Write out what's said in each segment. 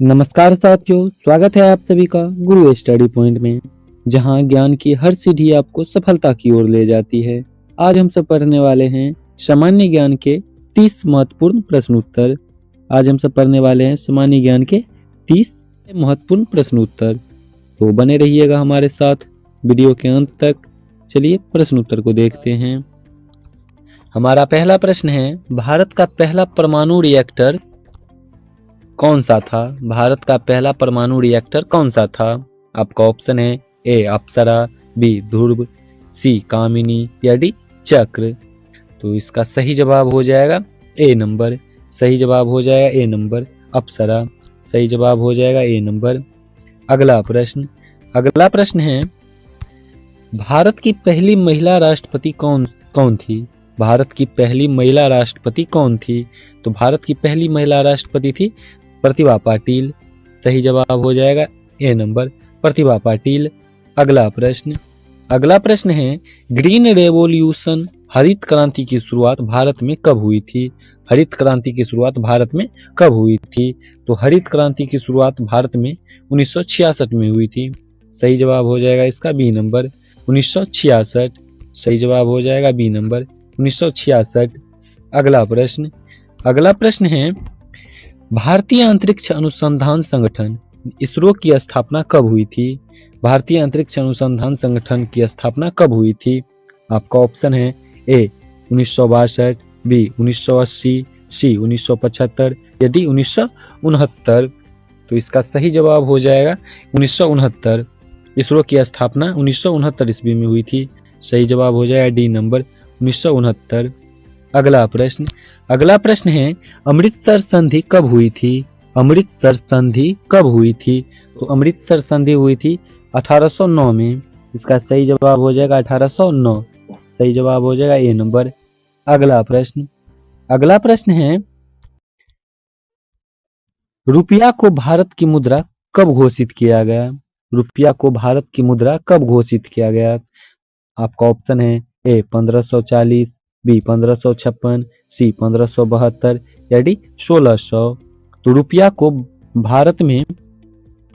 नमस्कार साथियों, स्वागत है आप सभी का गुरु स्टडी पॉइंट में, जहां ज्ञान की हर सीढ़ी आपको सफलता की ओर ले जाती है। आज हम सब पढ़ने वाले हैं सामान्य ज्ञान के 30 महत्वपूर्ण प्रश्नोत्तर। आज हम सब पढ़ने वाले हैं सामान्य ज्ञान के 30 महत्वपूर्ण प्रश्नोत्तर। तो बने रहिएगा हमारे साथ वीडियो के अंत तक। चलिए प्रश्नोत्तर को देखते हैं। हमारा पहला प्रश्न है, भारत का पहला परमाणु रिएक्टर कौन सा था? भारत का पहला परमाणु रिएक्टर कौन सा था? आपका ऑप्शन है ए अप्सरा, बी ध्रुव, सी कामिनी या डी चक्र। तो इसका सही जवाब हो जाएगा ए नंबर। सही जवाब हो जाएगा ए नंबर अप्सरा। सही जवाब हो जाएगा ए नंबर। अगला प्रश्न है, भारत की पहली महिला राष्ट्रपति कौन थी? भारत की पहली महिला राष्ट्रपति कौन थी? तो भारत की पहली महिला राष्ट्रपति थी प्रतिभा पाटिल। सही जवाब हो जाएगा ए नंबर प्रतिभा पाटिल। अगला प्रश्न है, ग्रीन रेवोल्यूशन हरित क्रांति की शुरुआत भारत में कब हुई थी? हरित क्रांति की शुरुआत भारत में कब हुई थी? तो हरित क्रांति की शुरुआत भारत में 1966 में हुई थी। सही जवाब हो जाएगा इसका बी नंबर 1966। सही जवाब हो जाएगा बी नंबर 1966। अगला प्रश्न है, भारतीय अंतरिक्ष अनुसंधान संगठन इसरो की स्थापना कब हुई थी? भारतीय अंतरिक्ष अनुसंधान संगठन की स्थापना कब हुई थी? आपका ऑप्शन है ए 1962, बी 1980, सी 1975 या डी 1969। तो इसका सही जवाब हो जाएगा 1969। इसरो की स्थापना 1969 ईस्वी में हुई थी। सही जवाब हो जाएगा डी नंबर 1969। अगला प्रश्न है, अमृतसर संधि कब हुई थी? अमृतसर संधि कब हुई थी? तो अमृतसर संधि हुई थी 1809 में। इसका सही जवाब हो जाएगा 1809। सही जवाब हो जाएगा ए नंबर। अगला प्रश्न है, रुपया को भारत की मुद्रा कब घोषित किया गया? रुपया को भारत की मुद्रा कब घोषित किया गया? आपका ऑप्शन है ए 1540, बी 1556, सी 1572 या डी 1600। तो रुपया को भारत में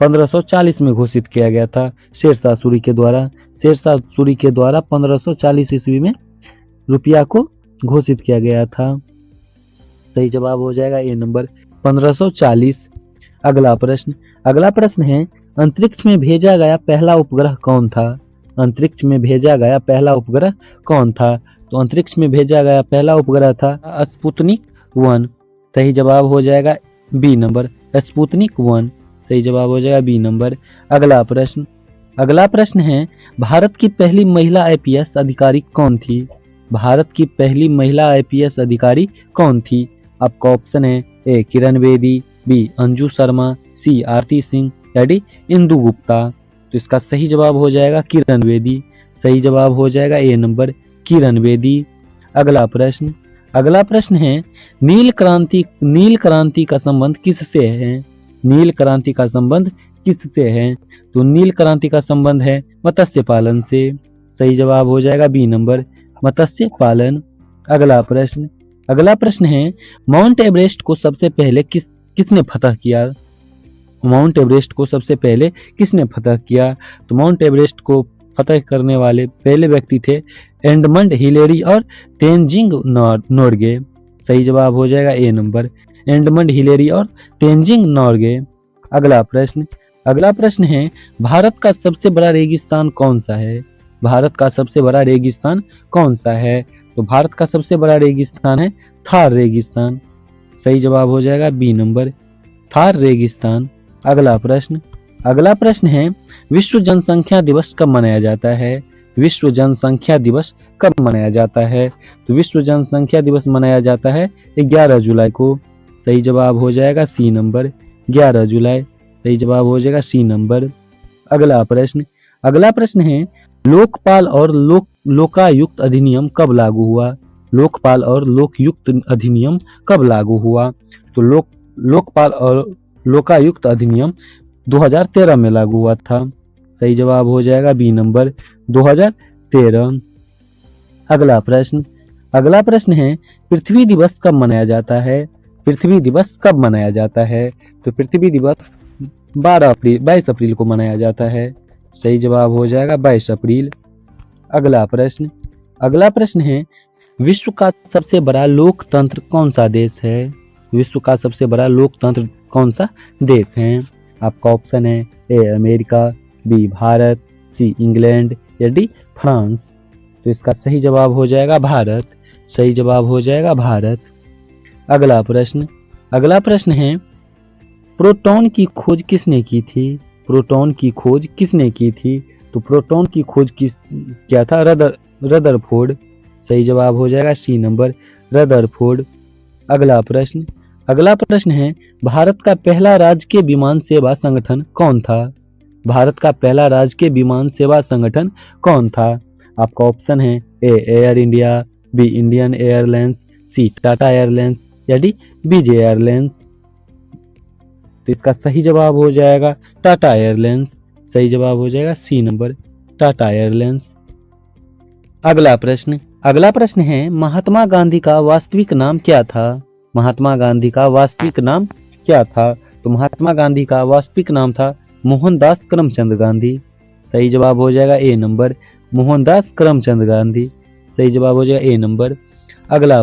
1540 में घोषित किया गया था शेरशाह सूरी के द्वारा। शेरशाह सूरी के द्वारा 1540 ईस्वी में रुपया को घोषित किया गया था। सही जवाब हो जाएगा ए नंबर 1540। अगला प्रश्न है, अंतरिक्ष में भेजा गया पहला उपग्रह कौन था? अंतरिक्ष में भेजा गया पहला उपग्रह कौन था? तो अंतरिक्ष में भेजा गया पहला उपग्रह था स्पुतनिक 1। सही जवाब हो जाएगा बी नंबर स्पुतनिक 1। सही जवाब हो जाएगा बी नंबर। अगला प्रश्न है, भारत की पहली महिला आईपीएस अधिकारी कौन थी? भारत की पहली महिला आईपीएस अधिकारी कौन थी? आपका ऑप्शन है ए किरण बेदी, बी अंजू शर्मा, सी आरती सिंह या डी इंदु गुप्ता। तो इसका सही जवाब हो जाएगा किरण बेदी। सही जवाब हो जाएगा ए नंबर किरण बेदी। अगला प्रश्न है, नील क्रांति का संबंध किससे है? नील क्रांति का संबंध किससे है? तो नील क्रांति का संबंध है मत्स्य पालन से। सही जवाब हो जाएगा बी नंबर मत्स्य पालन। अगला प्रश्न है, माउंट एवरेस्ट को सबसे पहले किसने फतह किया? माउंट एवरेस्ट को सबसे पहले किसने फतह किया? तो माउंट एवरेस्ट को फतह करने वाले पहले व्यक्ति थे एडमंड हिलेरी और तेनजिंग नोर्गे। सही जवाब हो जाएगा ए नंबर एडमंड हिलेरी और तेनजिंग नोर्गे। अगला प्रश्न है, भारत का सबसे बड़ा रेगिस्तान कौन सा है? भारत का सबसे बड़ा रेगिस्तान कौन सा है? तो भारत का सबसे बड़ा रेगिस्तान है थार रेगिस्तान। सही जवाब हो जाएगा बी नंबर थार रेगिस्तान। अगला प्रश्न है, विश्व जनसंख्या दिवस कब मनाया जाता है? विश्व जनसंख्या दिवस कब मनाया जाता है? तो विश्व जनसंख्या दिवस मनाया जाता है 11 जुलाई को। सही जवाब हो जाएगा सी नंबर 11 जुलाई। सही जवाब हो जाएगा सी नंबर। अगला प्रश्न है, लोकपाल और लोकायुक्त अधिनियम कब लागू हुआ? लोकपाल और लोकयुक्त अधिनियम कब लागू हुआ? तो लोकपाल और लोकायुक्त अधिनियम 2013 में लागू हुआ था। सही जवाब हो जाएगा बी नंबर 2013। अगला प्रश्न है, पृथ्वी दिवस कब मनाया जाता है? पृथ्वी दिवस कब मनाया जाता है? तो पृथ्वी दिवस 22 अप्रैल को मनाया जाता है। सही जवाब हो जाएगा 22 अप्रैल। अगला प्रश्न है, विश्व का सबसे बड़ा लोकतंत्र कौन सा देश है? विश्व का सबसे बड़ा लोकतंत्र कौन सा देश है? आपका ऑप्शन है A America, B Bharat, C England या डी फ्रांस। तो इसका सही जवाब हो जाएगा भारत। सही जवाब हो जाएगा भारत। अगला प्रश्न है, प्रोटॉन की खोज किसने की थी? प्रोटॉन की खोज किसने की थी? तो प्रोटॉन की खोज क्या था? रदरफोर्ड। सही जवाब हो जाएगा सी नंबर, रदरफोर्ड। अगला प्रश्न है, भारत का पहला राजकीय विमान सेवा संगठन कौन था? भारत का पहला राजकीय विमान सेवा संगठन कौन था? आपका ऑप्शन है A Air India, B Indian Airlines, C Tata Airlines या डी बीजे एयरलाइंस। तो इसका सही जवाब हो जाएगा टाटा एयरलाइंस। सही जवाब हो जाएगा सी नंबर, टाटा एयरलाइंस। अगला प्रश्न है, महात्मा गांधी का वास्तविक नाम क्या था? महात्मा गांधी का वास्तविक नाम क्या था? तो महात्मा गांधी का वास्तविक नाम था मोहनदास करमचंद गांधी। सही जवाब हो जाएगा ए नंबर, मोहनदास करमचंद गांधी। सही जवाब हो जाएगा ए नंबर। अगला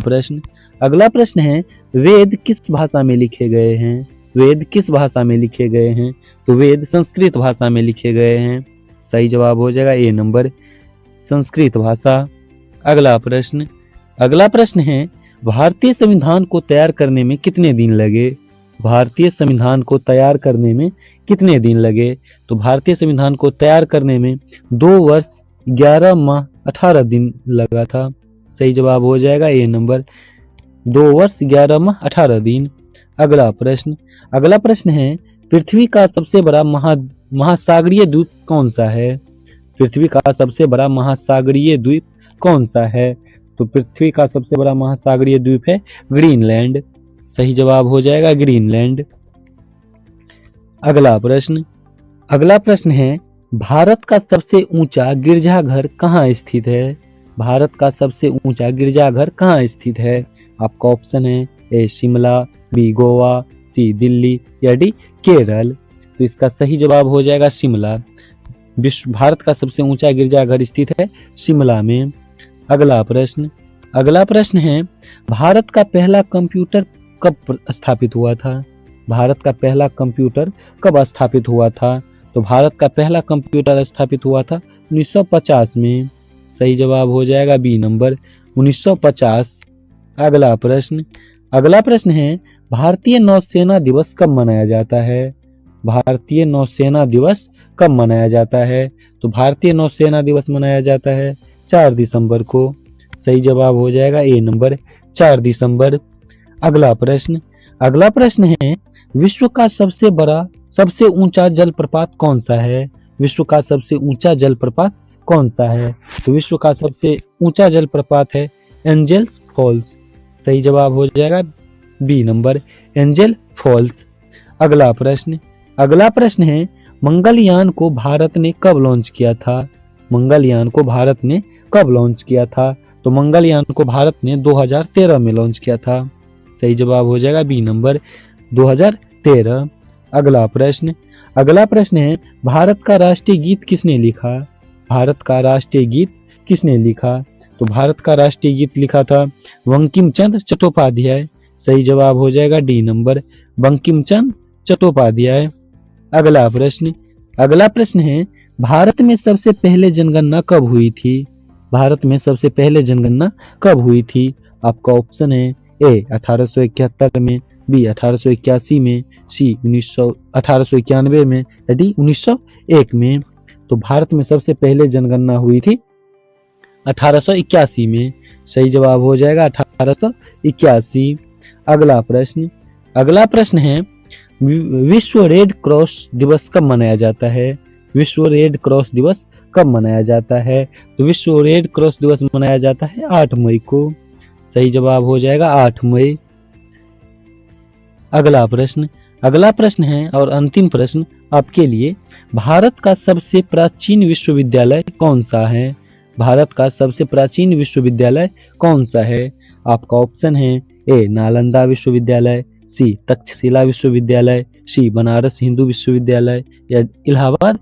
प्रश्न है, वेद किस भाषा में लिखे गए हैं? वेद किस भाषा में लिखे गए हैं? तो वेद संस्कृत भाषा में लिखे गए हैं। सही जवाब हो जाएगा ए नंबर, संस्कृत भाषा। अगला प्रश्न है, भारतीय संविधान को तैयार करने में कितने दिन लगे? भारतीय संविधान को तैयार करने में कितने दिन लगे? तो भारतीय संविधान को तैयार करने में 2 वर्ष 11 माह 18 दिन लगा था। सही जवाब हो जाएगा ए नंबर, 2 वर्ष 11 माह 18 दिन। अगला प्रश्न है, पृथ्वी का सबसे बड़ा महासागरीय द्वीप कौन सा है? पृथ्वी का सबसे बड़ा महासागरीय द्वीप कौन सा है? तो पृथ्वी का सबसे बड़ा महासागरीय द्वीप है ग्रीनलैंड। सही जवाब हो जाएगा ग्रीनलैंड। अगला प्रश्न है, भारत का सबसे ऊंचा गिरजाघर कहाँ स्थित है? भारत का सबसे ऊंचा गिरजाघर कहाँ स्थित है? आपका ऑप्शन है ए शिमला, बी गोवा, सी दिल्ली या डी केरल। तो इसका सही जवाब हो जाएगा शिमला। भारत का सबसे ऊंचा गिरजाघर स्थित है शिमला में। अगला प्रश्न है, भारत का पहला कंप्यूटर कब स्थापित हुआ था? भारत का पहला कंप्यूटर कब स्थापित हुआ था? तो भारत का पहला कंप्यूटर स्थापित हुआ था 1950 में। सही जवाब हो जाएगा बी नंबर, 1950। अगला प्रश्न है, भारतीय नौसेना दिवस कब मनाया जाता है? भारतीय नौसेना दिवस कब मनाया जाता है? तो भारतीय नौसेना दिवस मनाया जाता है 4 दिसंबर को। सही जवाब हो जाएगा ए नंबर, 4 दिसंबर। अगला प्रश्न है, विश्व का सबसे ऊंचा जलप्रपात कौन सा है? विश्व का सबसे ऊंचा जलप्रपात कौन सा है? तो विश्व का सबसे ऊंचा जलप्रपात है एंजल्स फॉल्स। सही जवाब हो जाएगा बी नंबर, एंजल फॉल्स। अगला प्रश्न है, मंगलयान को भारत ने कब लॉन्च किया था? मंगलयान को भारत ने कब लॉन्च किया था? तो मंगलयान को भारत ने 2013 में लॉन्च किया था। सही जवाब हो जाएगा बी नंबर, 2013। अगला प्रश्न है, भारत का राष्ट्रीय गीत किसने लिखा? भारत का राष्ट्रीय गीत किसने लिखा? तो भारत का राष्ट्रीय गीत लिखा था बंकिम चंद्र चट्टोपाध्याय। सही जवाब हो जाएगा डी नंबर, बंकिम चंद्र चट्टोपाध्याय। अगला प्रश्न है, भारत में सबसे पहले जनगणना कब हुई थी? भारत में सबसे पहले जनगणना कब हुई थी? आपका ऑप्शन है ए 1871 में, बी 1881 में, सी 1891 में या डी 1901 में। तो भारत में सबसे पहले जनगणना हुई थी 1881 में। सही जवाब हो जाएगा 1881। अगला प्रश्न है, विश्व रेड क्रॉस दिवस कब मनाया जाता है? विश्व रेड क्रॉस दिवस कब मनाया जाता है? तो विश्व रेड क्रॉस दिवस मनाया जाता है 8 मई को। सही जवाब हो जाएगा 8 मई। अगला प्रश्न है और अंतिम प्रश्न आपके लिए, भारत का सबसे प्राचीन विश्वविद्यालय कौन सा है? भारत का सबसे प्राचीन विश्वविद्यालय कौन सा है? आपका ऑप्शन है ए नालंदा विश्वविद्यालय, सी तक्षशिला विश्वविद्यालय, सी बनारस हिंदू विश्वविद्यालय या इलाहाबाद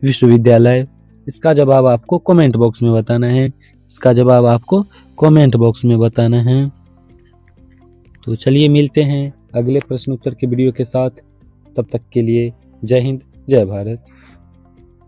विश्वविद्यालय। इसका जवाब आपको कमेंट बॉक्स में बताना है। इसका जवाब आपको कमेंट बॉक्स में बताना है। तो चलिए मिलते हैं अगले प्रश्न उत्तर के वीडियो के साथ। तब तक के लिए जय हिंद, जय भारत।